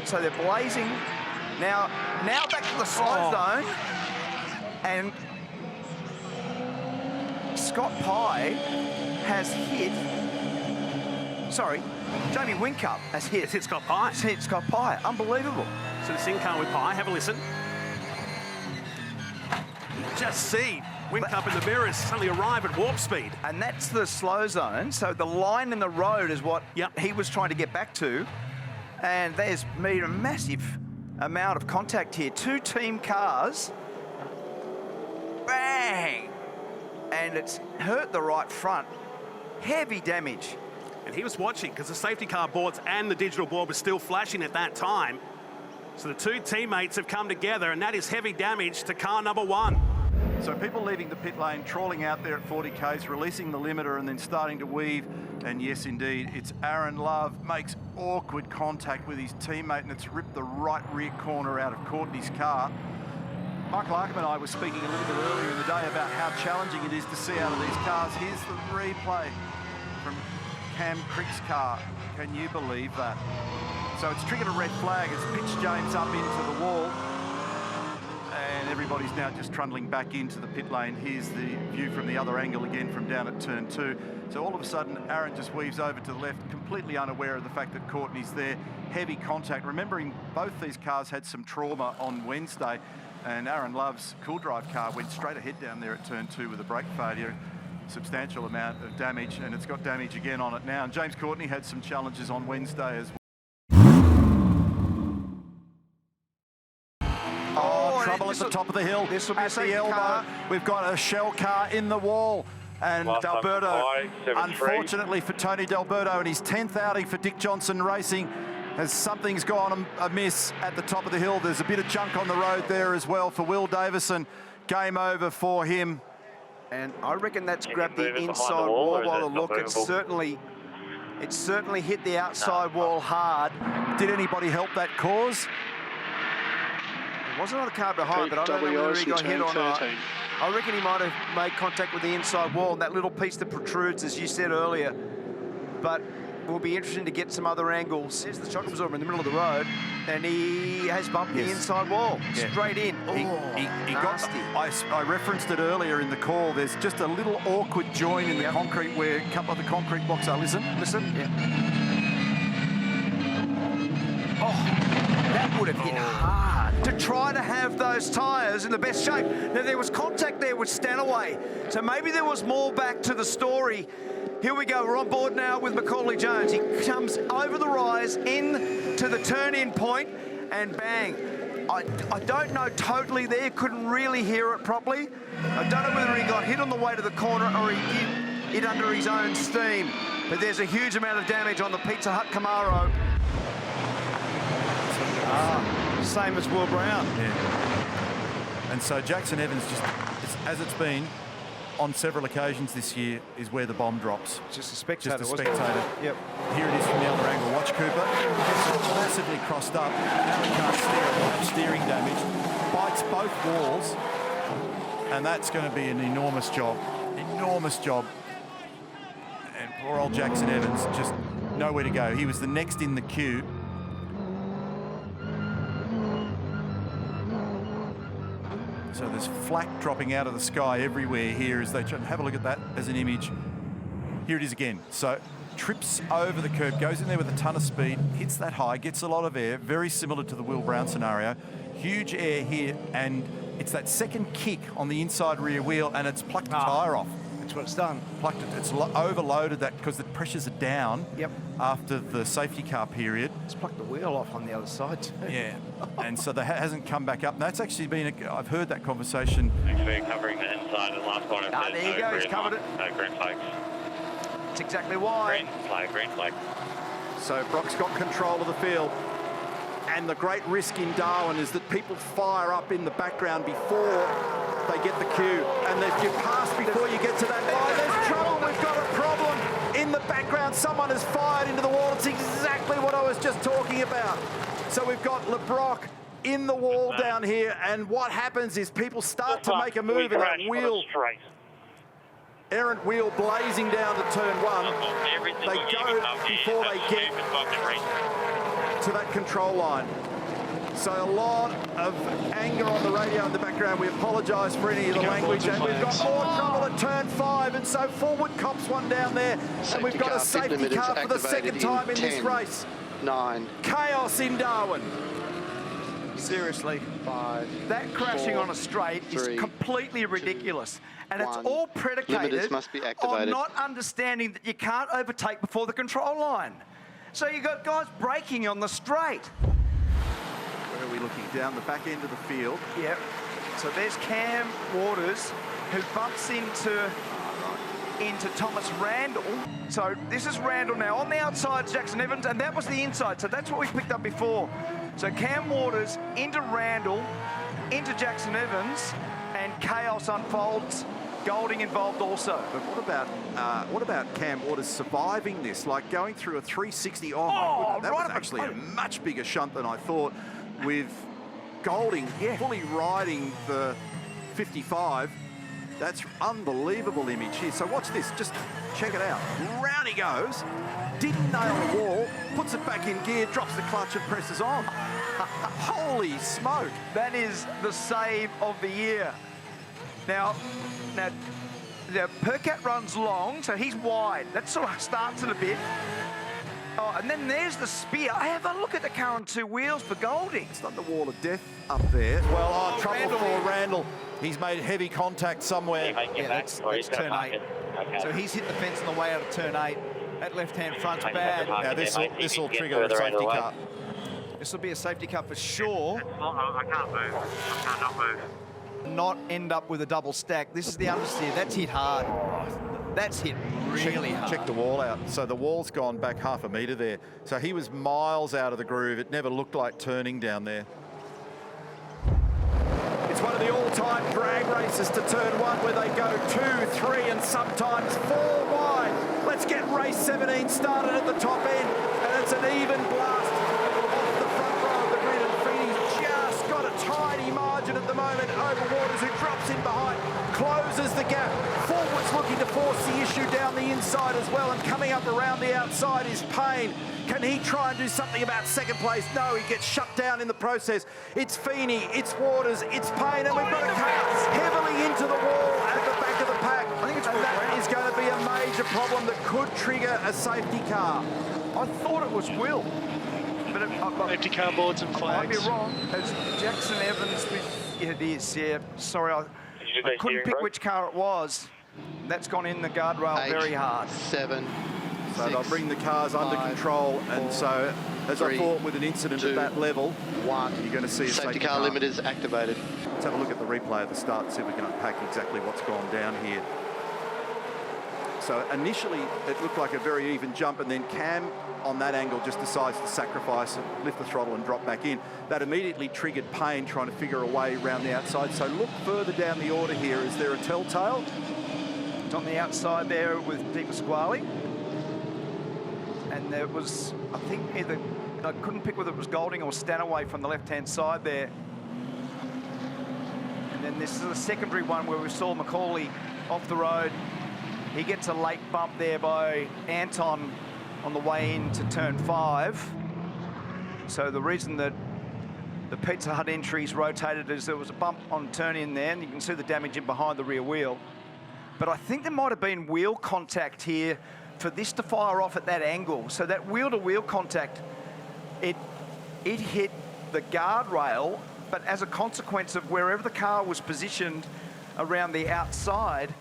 So they're blazing. Now back to the slow zone. And Scott Pye has hit... Sorry, Jamie Whincup has hit. It's hit Scott Pye. It's hit Scott Pye. Unbelievable. So the in-car with Pye. Have a listen. Just see Whincup in the mirrors suddenly arrive at warp speed. And that's the slow zone. So the line in the road is what he was trying to get back to. And there's been a massive amount of contact here. Two team cars. Bang! And it's hurt the right front. Heavy damage. And he was watching because the safety car boards and the digital board was still flashing at that time. So the two teammates have come together, and that is heavy damage to car number 1. So people leaving the pit lane, trawling out there at 40 Ks, releasing the limiter and then starting to weave. And yes, indeed, it's Aaron Love makes awkward contact with his teammate, and it's ripped the right rear corner out of Courtney's car. Michael Larkham and I were speaking a little bit earlier in the day about how challenging it is to see out of these cars. Here's the replay from Cam Crick's car. Can you believe that? So it's triggered a red flag. It's pitched James up into the wall. And everybody's now just trundling back into the pit lane. Here's the view from the other angle again from down at turn 2. So all of a sudden, Aaron just weaves over to the left, completely unaware of the fact that Courtney's there. Heavy contact. Remembering both these cars had some trauma on Wednesday, and Aaron Love's Cool Drive car went straight ahead down there at turn 2 with a brake failure. Substantial amount of damage, and it's got damage again on it now. And James Courtney had some challenges on Wednesday as well. Trouble at the top of the hill. This will be at the elbow. Car. We've got a shell car in the wall. And D'Alberto, unfortunately for Tony D'Alberto and his 10th outing for Dick Johnson Racing, as something's gone amiss at the top of the hill. There's a bit of junk on the road there as well for Will Davison. Game over for him. And I reckon that's grabbed the inside wall by the look. It certainly hit the outside wall hard. Did anybody help that cause? There was another car behind, but I don't know whether he got hit or not. I reckon he might have made contact with the inside wall, that little piece that protrudes, as you said earlier. But it will be interesting to get some other angles. There's the shock absorber in the middle of the road, and he has bumped the inside wall straight in. He got. I referenced it earlier in the call. There's just a little awkward join in the concrete where a couple of the concrete blocks are. Listen. Yeah. Oh, that would have hit hard to try to have those tyres in the best shape. Now, there was contact there with Stanaway, so maybe there was more back to the story. Here we go, we're on board now with Macaulay Jones. He comes over the rise in to the turn-in point, and bang. I don't know totally there, couldn't really hear it properly. I don't know whether he got hit on the way to the corner or he did it under his own steam. But there's a huge amount of damage on the Pizza Hut Camaro. Same as Will Brown. Yeah. And so Jackson Evans, just as it's been on several occasions this year, is where the bomb drops. Just a spectator. Just a spectator. Yep. Here it is from the other angle. Watch Cooper. Gets massively crossed up. Now he can't steer it. Steering damage. Bites both walls. And that's going to be an enormous job. Enormous job. And poor old Jackson Evans, just nowhere to go. He was the next in the queue. So there's flak dropping out of the sky everywhere here as they try and have a look at that as an image. Here it is again. So trips over the curb, goes in there with a ton of speed, hits that high, gets a lot of air, very similar to the Will Brown scenario. Huge air here, and it's that second kick on the inside rear wheel, and it's plucked the tyre off. That's what it's done. Plucked it. It's overloaded that because the pressures are down after the safety car period. It's plucked the wheel off on the other side too. Yeah, and so that hasn't come back up. And that's actually been, I've heard that conversation. Thanks for covering the inside and last corner. There you go, he's covered it. No green flags. That's exactly why. Green flag. So Brock's got control of the field. And the great risk in Darwin is that people fire up in the background before they get the cue. And if you pass before you get to that line, there's trouble. We've got a problem. In the background, someone has fired into the wall. It's exactly what I was just talking about. So we've got LeBrock in the wall down here. And what happens is people start to make a move in that wheel. Errant wheel blazing down to turn 1. They go before they get to that control line. So a lot of anger on the radio in the background. We apologise for any of the language, and we've got more trouble at turn 5, and so forward cops one down there, and we've got a safety car for the second time in this race. 9. Chaos in Darwin. Seriously, 5. that crashing 4, on a straight 3, is completely ridiculous. And it's 1. all predicated Limiters must be on activated. not understanding that you can't overtake before the control line. So you've got guys braking on the straight. Where are we looking? Down the back end of the field. Yep. So there's Cam Waters, who bumps into Thomas Randall. So this is Randall now. On the outside, Jackson Evans, and that was the inside. So that's what we picked up before. So Cam Waters into Randall, into Jackson Evans, and chaos unfolds. Golding involved also. But what about Cam Waters surviving this? Like going through a 360. Oh my goodness, that was actually a much bigger shunt than I thought. With Golding fully riding the 55. That's unbelievable image here. So watch this, just check it out. Round he goes, didn't nail the wall, puts it back in gear, drops the clutch and presses on. Holy smoke. That is the save of the year. Now, the Percat runs long, so he's wide. That sort of starts it a bit. Oh, and then there's the spear. Have a look at the car on 2 wheels for Golding. It's not the wall of death up there. Well, trouble for Randall. He's made heavy contact somewhere. Yeah, that's turn 8. So he's hit the fence on the way out of turn 8. That left-hand front's bad. Now this will trigger a safety car. This will be a safety car for sure. I can't move. I cannot move. Not end up with a double stack. This is the understeer. That's hit hard. That's hit really hard. Check the wall out. So the wall's gone back half a metre there. So he was miles out of the groove. It never looked like turning down there. It's one of the all-time drag races to turn 1 where they go 2, 3 and sometimes 4 wide. Let's get race 17 started at the top end, and it's an even blast off the front row of the grid, and Feeney's just got a tiny margin at the moment over Waters, who drops in behind, closes the gap. Forward's looking to force the issue down the inside as well, and coming up around the outside is Payne. Can he try and do something about second place? No, he gets shut down in the process. It's Feeney, it's Waters, it's Payne, and we've got a car heavily into the wall at the back of the pack. I think it's and that is going to be a major problem that could trigger a safety car. I thought it was Will. But Safety car boards and I might be flags. wrong. It's Jackson Evans with... Yeah, it is, yeah. Sorry, I couldn't pick which car it was. That's gone in the guardrail 8, very hard. 7. So 6, they'll bring the cars under 5, control, 4, and so, as 3, I thought with an incident 2, at that level, 1. you're going to see a Safety car limiters activated. Let's have a look at the replay at the start and see if we can unpack exactly what's gone down here. So initially, it looked like a very even jump, and then Cam, on that angle, just decides to sacrifice and lift the throttle and drop back in. That immediately triggered Payne trying to figure a way around the outside. So look further down the order here. Is there a telltale? It's on the outside there with Di Pasquale. And there was, I think, either... I couldn't pick whether it was Golding or Stanaway from the left-hand side there. And then this is a secondary one where we saw Macaulay off the road. He gets a late bump there by Anton on the way into turn 5. So the reason that the Pizza Hut entries rotated is there was a bump on turn in there, and you can see the damage in behind the rear wheel. But I think there might have been wheel contact here for this to fire off at that angle. So that wheel-to-wheel contact, it hit the guardrail, but as a consequence of wherever the car was positioned around the outside,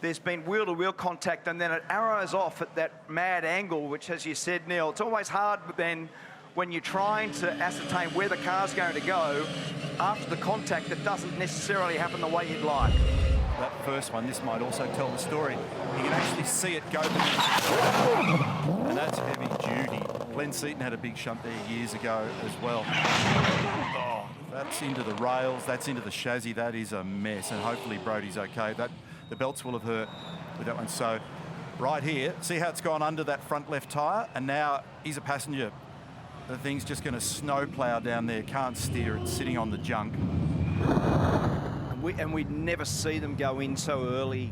there's been wheel-to-wheel contact, and then it arrows off at that mad angle, which, as you said, Neil, it's always hard then when you're trying to ascertain where the car's going to go after the contact, that doesn't necessarily happen the way you'd like. That first one, this might also tell the story. You can actually see it go. And that's heavy duty. Glenn Seaton had a big shunt there years ago as well. Oh, that's into the rails, that's into the chassis. That is a mess, and hopefully Brodie's okay. The belts will have hurt with that one. So right here, see how it's gone under that front left tyre, and now he's a passenger. The thing's just going to snow plough down there, can't steer, it's sitting on the junk. And we'd never see them go in so early